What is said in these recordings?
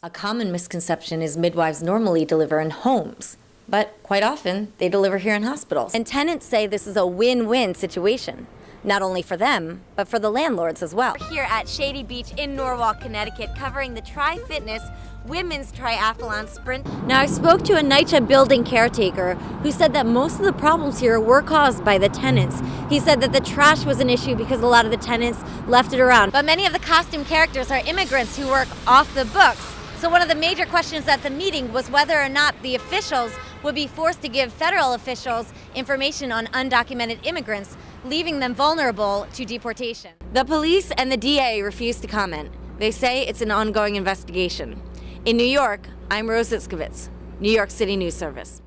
A common misconception is midwives normally deliver in homes, but quite often they deliver here in hospitals. And tenants say this is a win-win situation, not only for them, but for the landlords as well. We're here at Shady Beach in Norwalk, Connecticut, covering the Tri-Fitness Women's Triathlon Sprint. Now, I spoke to a NYCHA building caretaker who said that most of the problems here were caused by the tenants. He said that the trash was an issue because a lot of the tenants left it around. But many of the costume characters are immigrants who work off the books. So one of the major questions at the meeting was whether or not the officials would be forced to give federal officials information on undocumented immigrants, leaving them vulnerable to deportation. The police and the DA refused to comment. They say it's an ongoing investigation. In New York, I'm Rose Itzcovitz, New York City News Service.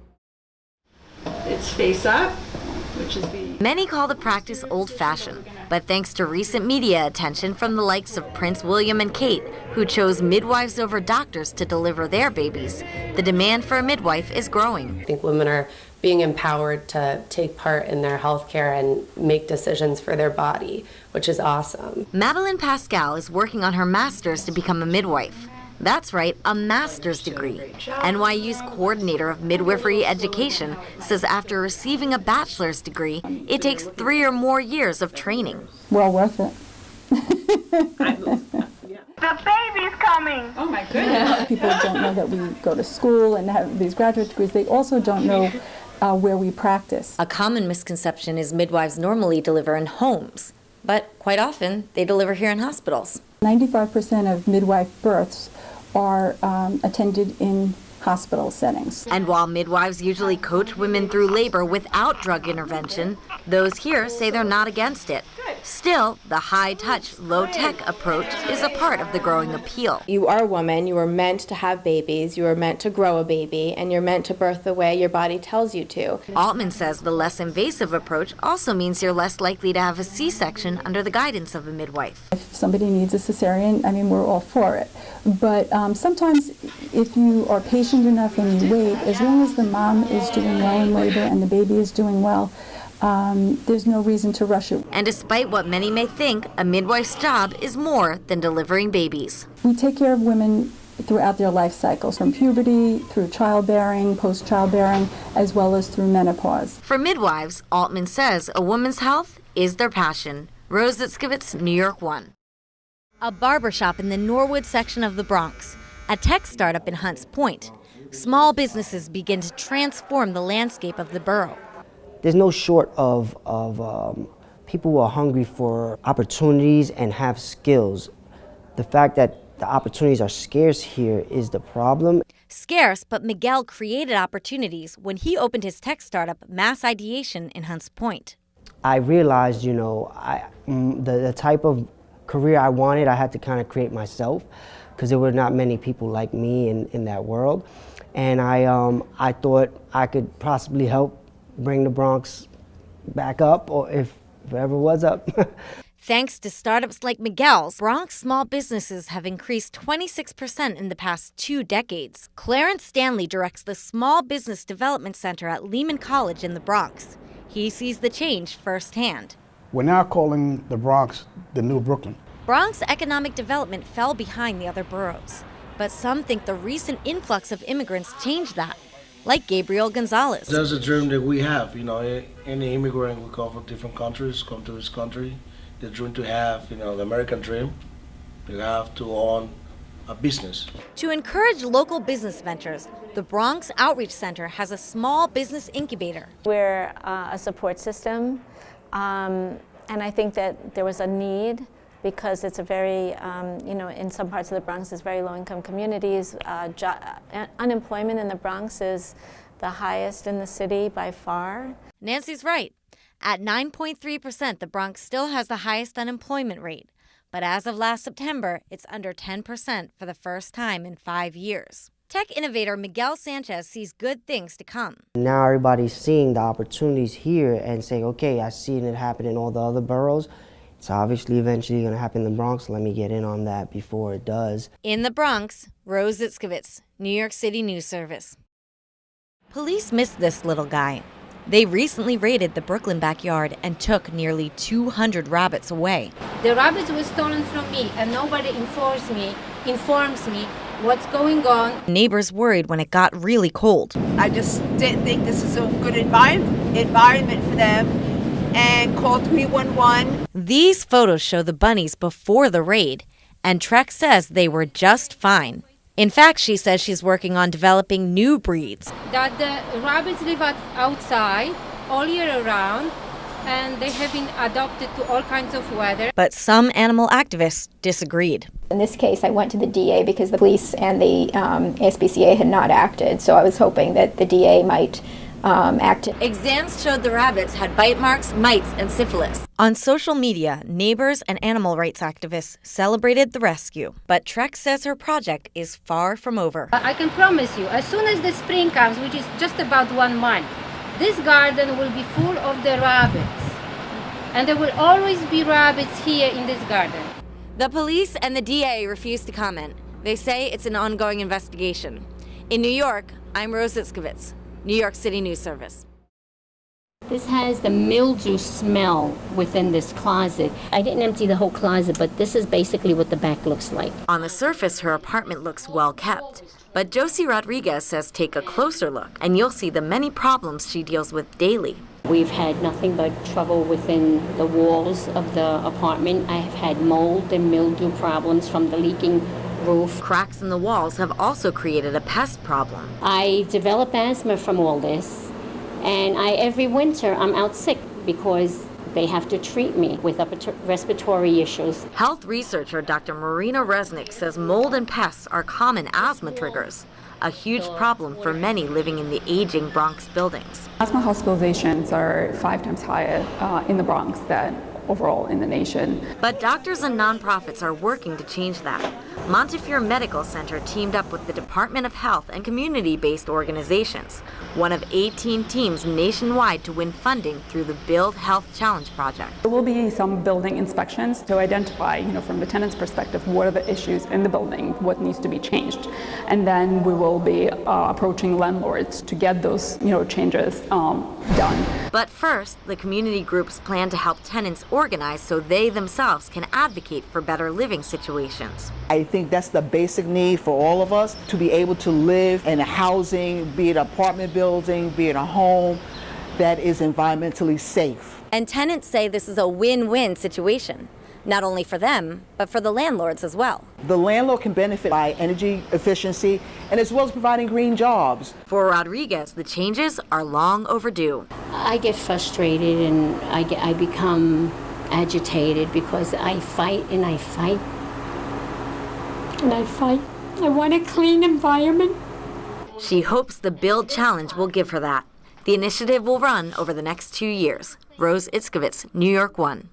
It's face up, which is the... Many call the practice old-fashioned, but thanks to recent media attention from the likes of Prince William and Kate, who chose midwives over doctors to deliver their babies, the demand for a midwife is growing. I think women are being empowered to take part in their health care and make decisions for their body, which is awesome. Madeline Pascal is working on her master's to become a midwife. That's right, a master's degree. NYU's coordinator of midwifery education says after receiving a bachelor's degree, it takes 3 or more years of training. Well worth it. The baby's coming. Oh my goodness. People don't know that we go to school and have these graduate degrees. They also don't know where we practice. A common misconception is midwives normally deliver in homes, but quite often they deliver here in hospitals. 95% of midwife births are attended in hospital settings. And while midwives usually coach women through labor without drug intervention, those here say they're not against it. Still, the high-touch, low-tech approach is a part of the growing appeal. You are a woman, you are meant to have babies, you are meant to grow a baby, and you're meant to birth the way your body tells you to. Altman says the less invasive approach also means you're less likely to have a C-section under the guidance of a midwife. If somebody needs a cesarean, I mean, we're all for it. But sometimes if you are patient enough and you wait, as long as the mom is doing well in labor and the baby is doing well, there's no reason to rush it. And despite what many may think, a midwife's job is more than delivering babies. We take care of women throughout their life cycles, from puberty, through childbearing, post-childbearing, as well as through menopause. For midwives, Altman says a woman's health is their passion. Rose Itzcovitz, New York 1. A barbershop in the Norwood section of the Bronx, a tech startup in Hunts Point. Small businesses begin to transform the landscape of the borough. There's no short of people who are hungry for opportunities and have skills. The fact that the opportunities are scarce here is the problem. Scarce, but Miguel created opportunities when he opened his tech startup, Mass Ideation, in Hunts Point. I realized, the type of career I wanted, I had to kind of create myself, because there were not many people like me in that world. And I thought I could possibly help bring the Bronx back up, or if it ever was up. Thanks to startups like Miguel's, Bronx small businesses have increased 26% in the past 2 decades. Clarence Stanley directs the Small Business Development Center at Lehman College in the Bronx. He sees the change firsthand. We're now calling the Bronx the new Brooklyn. Bronx economic development fell behind the other boroughs, but some think the recent influx of immigrants changed that. Like Gabriel Gonzalez. That's a dream that we have. Any immigrant will come from different countries, come to this country. The dream to have, the American dream. You have to own a business. To encourage local business ventures, the Bronx Outreach Center has a small business incubator. We're a support system, and I think that there was a need because it's a very, in some parts of the Bronx, it's very low-income communities. Unemployment in the Bronx is the highest in the city by far. Nancy's right. At 9.3%, the Bronx still has the highest unemployment rate. But as of last September, it's under 10% for the first time in 5 years. Tech innovator Miguel Sanchez sees good things to come. Now everybody's seeing the opportunities here and saying, okay, I've seen it happen in all the other boroughs. It's obviously eventually going to happen in the Bronx. Let me get in on that before it does. In the Bronx, Rose Itzcovitz, New York City News Service. Police missed this little guy. They recently raided the Brooklyn backyard and took nearly 200 rabbits away. The rabbits were stolen from me and nobody informs me what's going on. Neighbors worried when it got really cold. I just didn't think this is a good environment for them, and called 311. These photos show the bunnies before the raid, and Trek says they were just fine. In fact, she says she's working on developing new breeds. That the rabbits live outside all year round, and they have been adopted to all kinds of weather. But some animal activists disagreed. In this case, I went to the DA because the police and the SPCA had not acted, so I was hoping that the DA might act. Exams showed the rabbits had bite marks, mites, and syphilis. On social media, neighbors and animal rights activists celebrated the rescue. But Trek says her project is far from over. I can promise you, as soon as the spring comes, which is just about 1 month, this garden will be full of the rabbits. And there will always be rabbits here in this garden. The police and the DA refuse to comment. They say it's an ongoing investigation. In New York, I'm Rose Itzcovitz, New York City News Service. This has the mildew smell within this closet. I didn't empty the whole closet, but this is basically what the back looks like. On the surface, her apartment looks well kept. But Josie Rodriguez says take a closer look, and you'll see the many problems she deals with daily. We've had nothing but trouble within the walls of the apartment. I have had mold and mildew problems from the leaking roof. Cracks in the walls have also created a pest problem. I develop asthma from all this, and every winter I'm out sick because they have to treat me with upper respiratory issues. Health researcher Dr. Marina Resnick says mold and pests are common asthma triggers, a huge problem for many living in the aging Bronx buildings. Asthma hospitalizations are 5 times higher in the Bronx than overall in the nation. But doctors and nonprofits are working to change that. Montefiore Medical Center teamed up with the Department of Health and community-based organizations, one of 18 teams nationwide to win funding through the Build Health Challenge project. There will be some building inspections to identify, from the tenant's perspective, what are the issues in the building, what needs to be changed. And then we will be approaching landlords to get those, changes done. But first, the community groups plan to help tenants organize so they themselves can advocate for better living situations. I think that's the basic need for all of us, to be able to live in a housing, be it an apartment building, be it a home, that is environmentally safe. And tenants say this is a win-win situation, not only for them, but for the landlords as well. The landlord can benefit by energy efficiency and as well as providing green jobs. For Rodriguez, the changes are long overdue. I get frustrated and I become agitated because I fight and I fight and I fight. I want a clean environment. She hopes the Build Challenge will give her that. The initiative will run over the next 2 years. Rose Itzcovitz, New York 1.